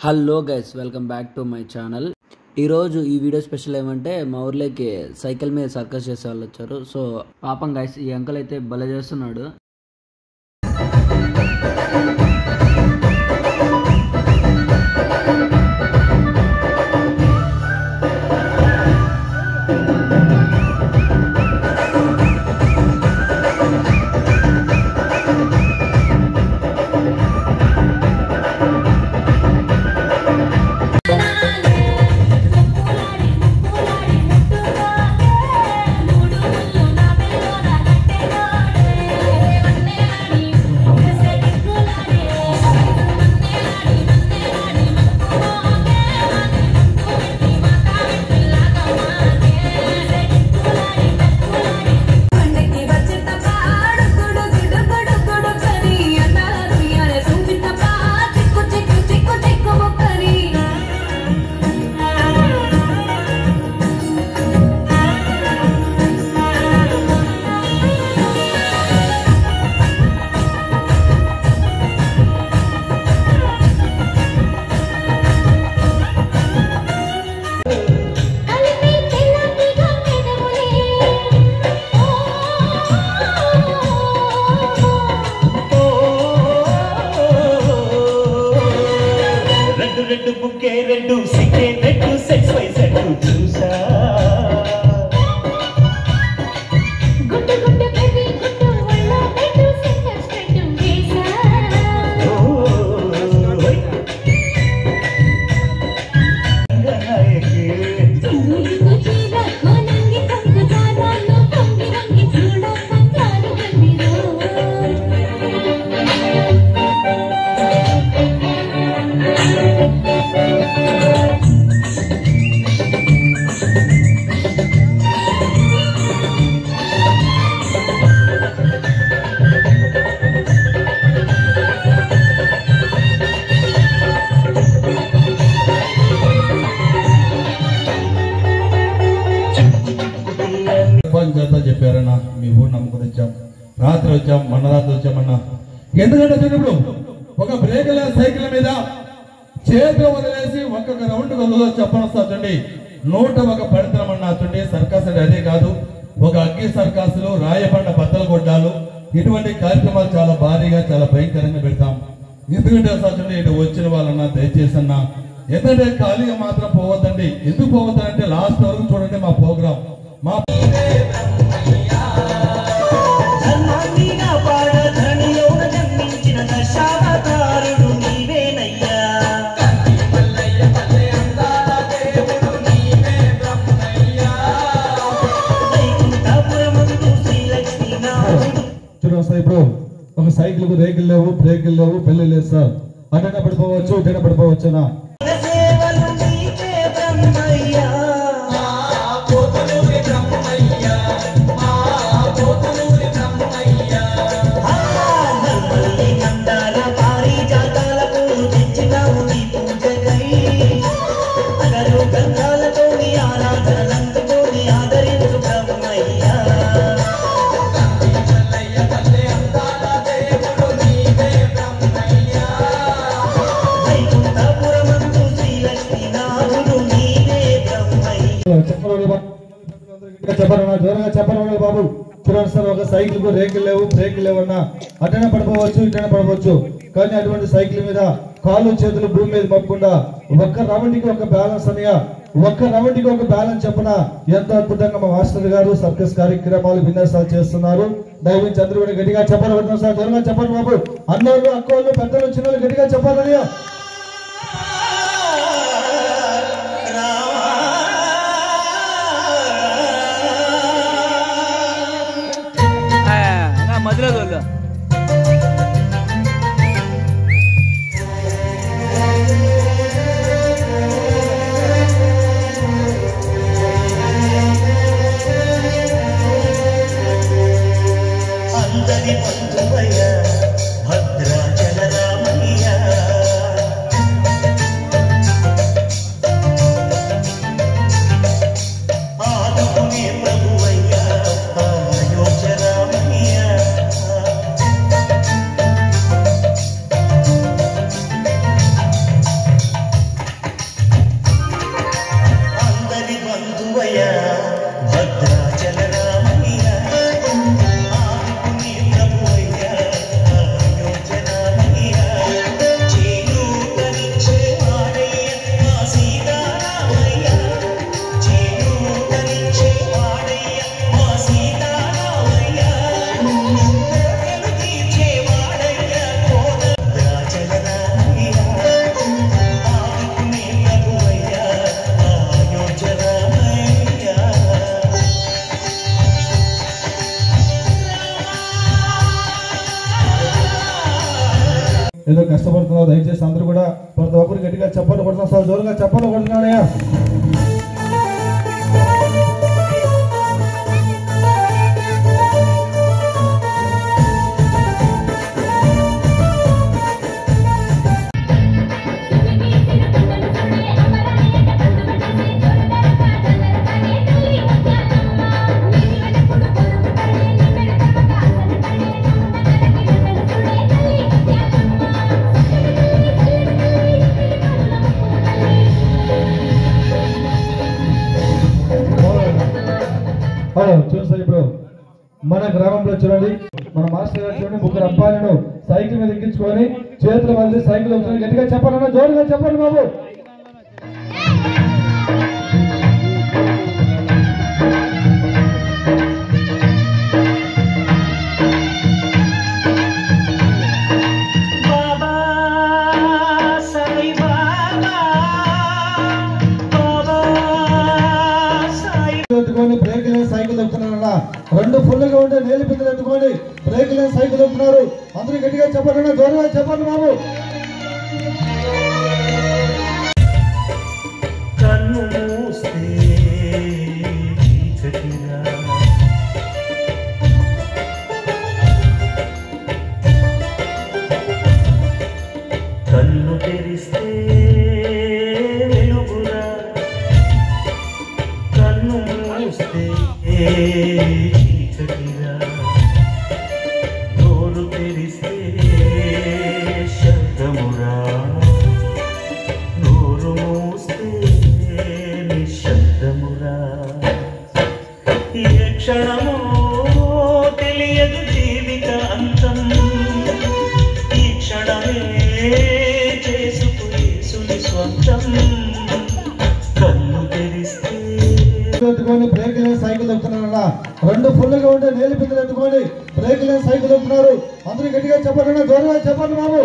Hello guys, welcome back to my channel. ఈరోజు ఈ video special ఏమంటే మా ఊర్లోకి సైకిల్ మీద సర్కస్ చేసే వాళ్ళు వచ్చారు. సో పాపం గైస్, ఈ అంకల్ అయితే భలే చేస్తున్నాడు. రెడ్డు బుక్కే రెడ్డు సిక్కే రెడ్డు సెక్స్ వై సెడ్డు చూసా గుట్టు గుట్టు బేబీ గుట్టు వల్ల బెడ్డు సెక్స్ పెట్టు వేసా నువ్వు చీర కోనంగి కంగు దారాలో కంగి రంగి చూడ సంతారు గండిరో చెప్పారన్నా మీ ఊరు నమ్ముకుని వచ్చాం, రాత్రి వచ్చాం, మొన్న రాత్రి వచ్చామన్నా. ఎందుకంటే చూడు, ఒక బ్రేకుల సైకిల్ మీద చేతి వదిలేసి ఒక్కొక్క రౌండ్ వదిలో చెప్పని వస్తాచండి. 101 పడితనమన్నా చూడండి. సర్కస్ అంటే అదే కాదు, ఒక అగ్గి సర్కస్లు, రాయబండ బద్దలు కొట్టాలు, ఇటువంటి కార్యక్రమాలు చాలా భారీగా చాలా భయంకరంగా పెడతాం. ఎందుకంటే చూడండి, ఇటు వచ్చిన వాళ్ళన్నా దయచేసి అన్నా ఎందుకంటే ఖాళీగా మాత్రం పోవద్దండి. ఎందుకు పోవద్దంటే లాస్ట్ వరకు చూడండి మా ప్రోగ్రాం. మా ఇప్పుడు ఒక సైకిల్ కు రేకులు లేవు, బ్రేకులు లేవు, పెళ్లి లేదు సార్. అటైనా పడిపోవచ్చు, ఇటైనా పడిపోవచ్చునా. చెప్పండి బాబు, చూడండి సార్, ఒక సైకిల్ కు రేకులు లేవు, బ్రేకులు లేవన్నా అటైనా పడిపోవచ్చు, ఇటైనా పడిపోవచ్చు. కానీ అటువంటి సైకిల్ మీద కాళ్ళు చేతులు భూమి మీద మోపకుండా ఒక్క రౌండ్కి ఒక బ్యాలెన్స్ అనగా ఒక్క రౌండ్కి ఒక బ్యాలెన్స్ చెప్పిన ఎంతో అద్భుతంగా మా మాస్టర్ గారు సర్కస్ కార్యక్రమాలు విన్యాసాలు చేస్తున్నారు. దయవించి అందరూ కూడా గట్టిగా చెప్పాలి సార్, త్వరగా చెప్పండి బాబు. అన్నోళ్ళు, అక్కోళ్ళు, పెద్దలు, చిన్నలు గట్టిగా చెప్పాలని. మధ్యలో తోలు. అందరి బంధువయ్య భద్రాచల రామయ్య కష్టపడుతున్నారు. దయచేసి అందరూ కూడా ప్రతి ఒక్కరు గట్టిగా చప్పట్లు కొడుతున్నారు సార్, జోరుగా చప్పట్లు కొడుతున్నారయ్యా. చూడండి సార్, ఇప్పుడు మన గ్రామంలో చూడండి, మన మాస్టర్ గారు చూడండి, ముగ్గురు అబ్బాయిలను సైకిల్ మీద ఎక్కించుకొని చేతులు వదిలి సైకిల్ వస్తుంది. గట్టిగా చెప్పాలన్నా జోరుగా చెప్పండి బాబు. బ్రేక్ లేని సైకిల్ దొక్కుతున్నారన్నా, రెండు ఫుల్గా ఉంటే నేల పిల్లలు ఎత్తుకోండి బ్రేక్ లేని సైకిల్ దొక్కుతున్నారు. అందరూ గట్టిగా చెప్పండి, జోరుగా చెప్పండి బాబు. కన్ను మూస్తే చీకటిరా, కన్ను తెరిస్తే వెలుగురా, కన్ను మూస్తే చీకటిరా, నోరు తెరిస్తే శబ్దమురా, నోరు మూస్తే నిశ్శబ్దమురా. ఏ క్షణమో తెలియదు జీవిత అంతం, ఈ క్షణమే చేసుకుని స్వంతం. కన్ను తెరిస్తే ఎత్తుకొని బ్రేక్ లేని సైకిల్ దొక్కుతున్నారన్నా, రెండు ఫుల్గా ఉంటే నేల పిల్లలు ఎత్తుకోండి బ్రేక్ లేని సైకిల్ దొక్కుతున్నారు. అందరూ గట్టిగా చెప్పండి, జోరుగా చెప్పండి బాబు.